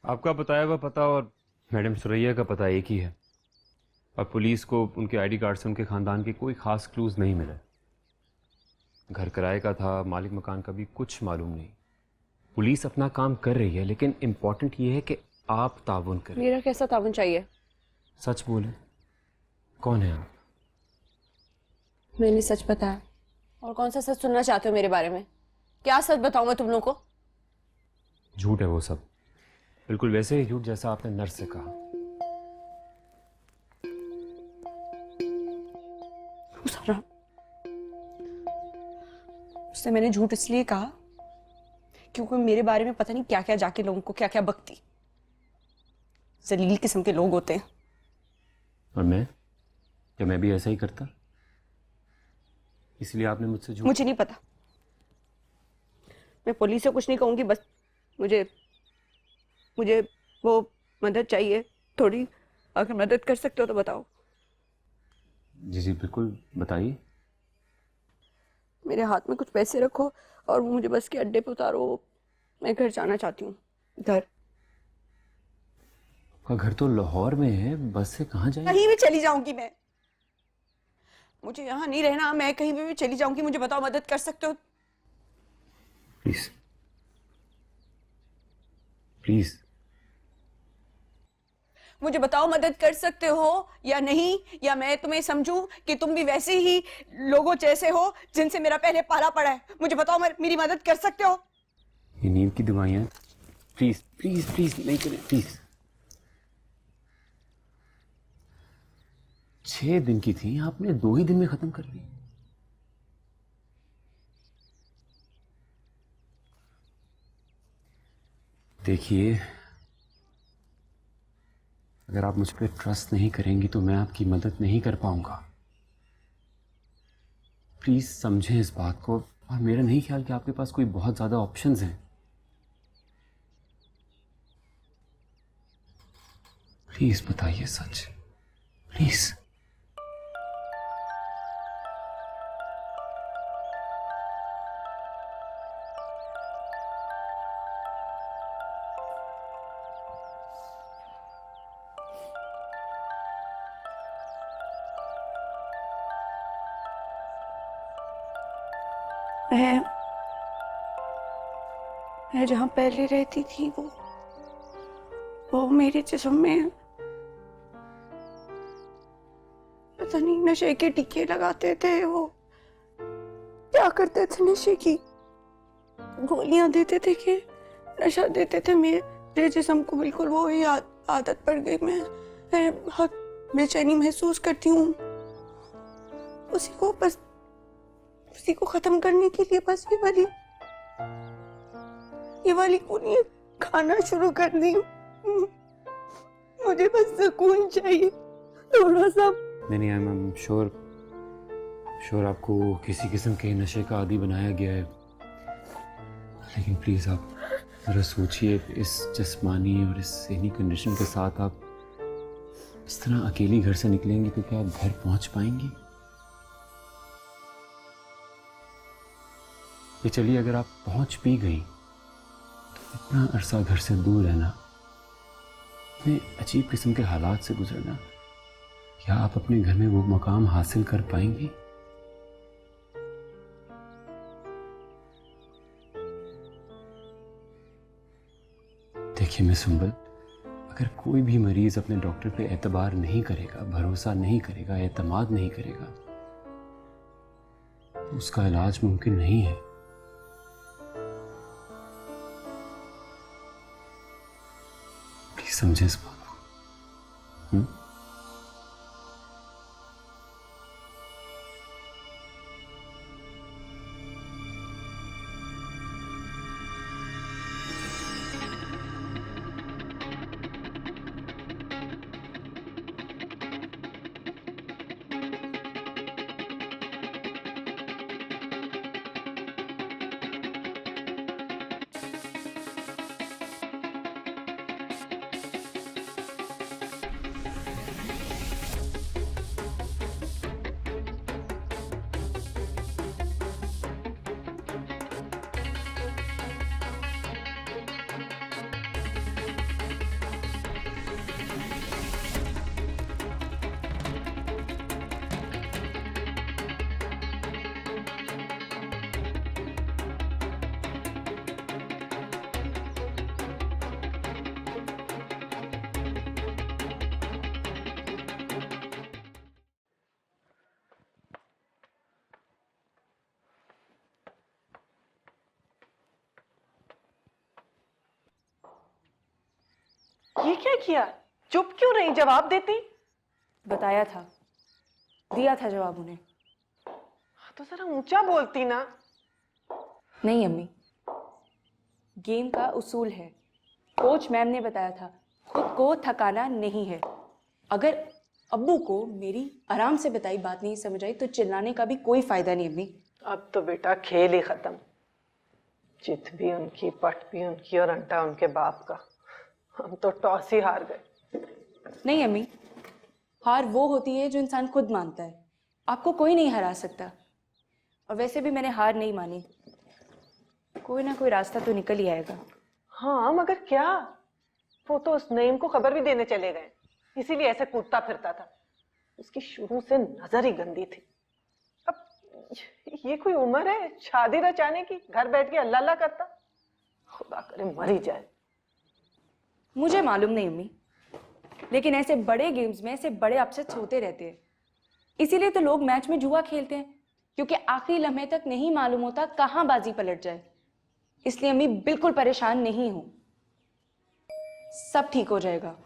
आपका बताया हुआ पता और मैडम सुरैया का पता एक ही है। और पुलिस को उनके आईडी कार्ड से उनके खानदान के कोई खास क्लूज नहीं मिले। घर किराए का था, मालिक मकान का भी कुछ मालूम नहीं। पुलिस अपना काम कर रही है, लेकिन इम्पोर्टेंट ये है कि आप ताउन करें। मेरा कैसा ताउन चाहिए? सच बोले, कौन है आप? मैंने सच बताया। और कौन सा सच सुनना चाहते हो मेरे बारे में? क्या सच बताऊं मैं तुम लोग को? झूठ है वो सब, बिल्कुल वैसे ही झूठ जैसा आपने नर्स से कहा। सारा उससे मैंने झूठ इसलिए कहा क्योंकि मेरे बारे में पता नहीं क्या क्या जाके लोगों को क्या क्या बकती। जलील किस्म के लोग होते हैं। और मैं, क्या मैं भी ऐसा ही करता? इसलिए आपने मुझसे झूठ? मुझे नहीं पता। मैं पुलिस से कुछ नहीं कहूंगी, बस मुझे मुझे वो मदद चाहिए थोड़ी। अगर मदद कर सकते हो तो बताओ। जी जी बिल्कुल, बताइए। मेरे हाथ में कुछ पैसे रखो और मुझे बस के अड्डे पे उतारो। मैं घर जाना चाहती हूँ। घर? आपका घर तो लाहौर में है, बस से कहाँ जाएंगे? कहीं भी चली जाऊंगी मैं। मुझे यहाँ नहीं रहना, मैं कहीं भी चली जाऊंगी। मुझे बताओ, मदद कर सकते हो? Please please. मुझे बताओ, मदद कर सकते हो या नहीं? या मैं तुम्हें समझूं कि तुम भी वैसे ही लोगों जैसे हो जिनसे मेरा पहले पाला पड़ा है? मुझे बताओ, मेरी मदद कर सकते हो? ये नींद की दवाइयाँ, प्लीज प्लीज प्लीज नहीं करें प्लीज। 6 दिन की थी, आपने 2 ही दिन में खत्म कर दी। देखिए, अगर आप मुझ पर ट्रस्ट नहीं करेंगी तो मैं आपकी मदद नहीं कर पाऊंगा। प्लीज समझें इस बात को। और मेरा नहीं ख्याल कि आपके पास कोई बहुत ज्यादा ऑप्शंस हैं। प्लीज बताइए सच, प्लीज। मैं मैं जहां पहले रहती थी वो मेरे जिस्म में पता नहीं नशे के टीके लगाते थे। वो क्या करते थे? नशे की गोलियां देते थे कि नशा देते थे मेरे जिस्म को। बिल्कुल वो ही आदत पड़ गई। मैं बहुत बेचैनी महसूस करती हूँ। उसी को खत्म करने के लिए बस ये वाली गोलियां खाना शुरू कर दी। मुझे बस सुकून चाहिए थोड़ा सा। नहीं, आई एम श्योर आपको किसी किस्म के नशे का आदी बनाया गया है। लेकिन प्लीज आप जरा सोचिए, इस जिस्मानी और इस ज़हनी कंडीशन के साथ आप इस तरह अकेली घर से निकलेंगी तो क्या आप घर पहुंच पाएंगी? ये चलिए, अगर आप पहुंच भी गई तो इतना अरसा घर से दूर रहना, इतने अजीब किस्म के हालात से गुजरना, क्या आप अपने घर में वो मकाम हासिल कर पाएंगी? देखिए मिस सुंबल, अगर कोई भी मरीज अपने डॉक्टर पे एतबार नहीं करेगा, भरोसा नहीं करेगा, एतमाद नहीं करेगा, तो उसका इलाज मुमकिन नहीं है। प्लीज समझे इस बात को। ये क्या किया? चुप क्यों रही? जवाब देती। बताया था, दिया था जवाब उन्हें। तो जरा ऊंचा बोलती ना। नहीं अम्मी, गेम का उसूल है, कोच मैम ने बताया था, खुद को थकाना नहीं है। अगर अब्बू को मेरी आराम से बताई बात नहीं समझ आई तो चिल्लाने का भी कोई फायदा नहीं अम्मी। अब तो बेटा खेल ही खत्म। चित भी उनकी, पट भी उनकी और अंटा उनके बाप का। हम तो टॉस ही हार गए। नहीं अम्मी, हार वो होती है जो इंसान खुद मानता है। आपको कोई नहीं हरा सकता। और वैसे भी मैंने हार नहीं मानी, कोई ना कोई रास्ता तो निकल ही आएगा। हाँ मगर क्या? वो तो उस नईम को खबर भी देने चले गए, इसीलिए ऐसे कूदता फिरता था। उसकी शुरू से नजर ही गंदी थी। अब ये कोई उम्र है शादी रचाने की? घर बैठ के अल्लाह अल्लाह करता। खुदा करे मर ही जाए। मुझे मालूम नहीं अम्मी, लेकिन ऐसे बड़े गेम्स में ऐसे बड़े अपसेट्स होते रहते हैं। इसीलिए तो लोग मैच में जुआ खेलते हैं, क्योंकि आखिरी लम्हे तक नहीं मालूम होता कहां बाजी पलट जाए। इसलिए अम्मी बिल्कुल परेशान नहीं हूं, सब ठीक हो जाएगा।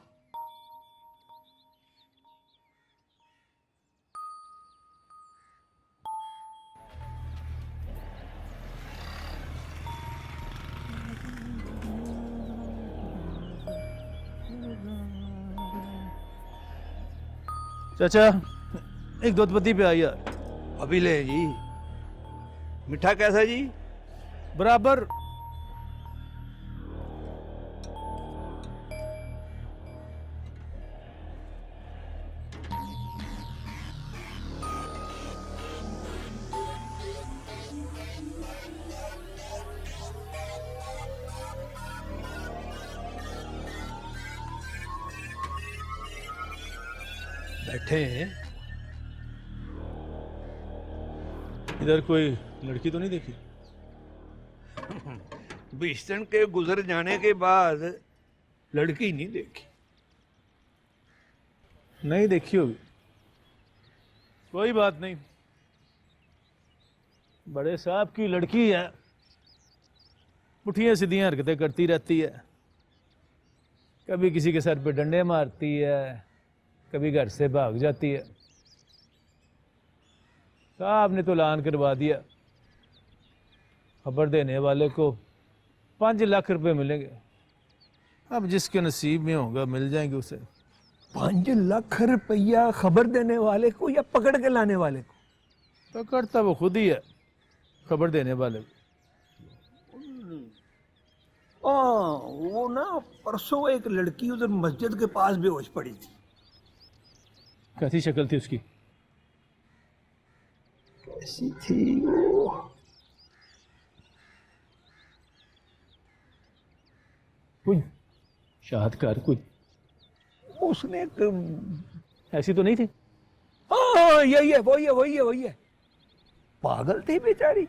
चाचा एक दूधपत्ती पे आई यार। अभी ले जी। मीठा कैसा जी? बराबर। बैठे हैं। इधर कोई लड़की तो नहीं देखी? 20 दिन के गुजर जाने के बाद लड़की नहीं देखी। नहीं देखी होगी, कोई बात नहीं। बड़े साहब की लड़की है, पुठियां सीधियां हरकतें करती रहती है। कभी किसी के सर पे डंडे मारती है, कभी घर से भाग जाती है। साहब ने तो ऐलान करवा दिया, खबर देने वाले को 5 लाख रुपए मिलेंगे। अब जिसके नसीब में होगा मिल जाएंगे उसे। 5 लाख रुपया खबर देने वाले को या पकड़ के लाने वाले को? पकड़ता वो खुद ही है, खबर देने वाले को। वो ना परसों एक लड़की उधर मस्जिद के पास बेहोश पड़ी थी। कैसी शक्ल थी उसकी? कैसी थी वो? कोई शाहदकार कोई उसने ऐसी तो नहीं थी? हाँ यही है, वही है। पागल थी बेचारी।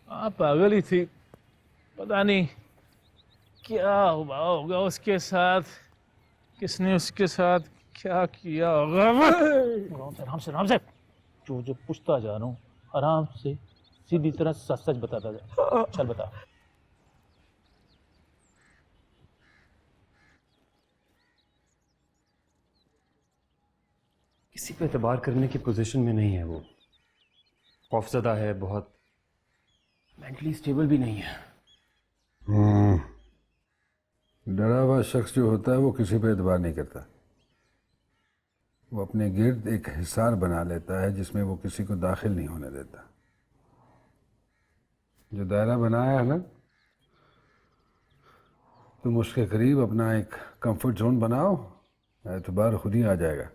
हाँ पागल ही थी, पता नहीं क्या हुआ होगा उसके साथ, किसने उसके साथ क्या किया होगा। आराम से जो पूछता जा रहा हूँ, आराम से सीधी तरह सच सच बताता जा। चल बता। किसी पे एतबार करने की पोजीशन में नहीं है वो। खौफज़दा है बहुत, मेंटली स्टेबल भी नहीं है। डरा हुआ शख्स जो होता है वो किसी पे एतबार नहीं करता। वो अपने गिर्द एक हिसार बना लेता है जिसमें वो किसी को दाखिल नहीं होने देता। जो दायरा बनाया है ना, तुम उसके करीब अपना एक कंफर्ट जोन बनाओ, एतबार खुद ही आ जाएगा।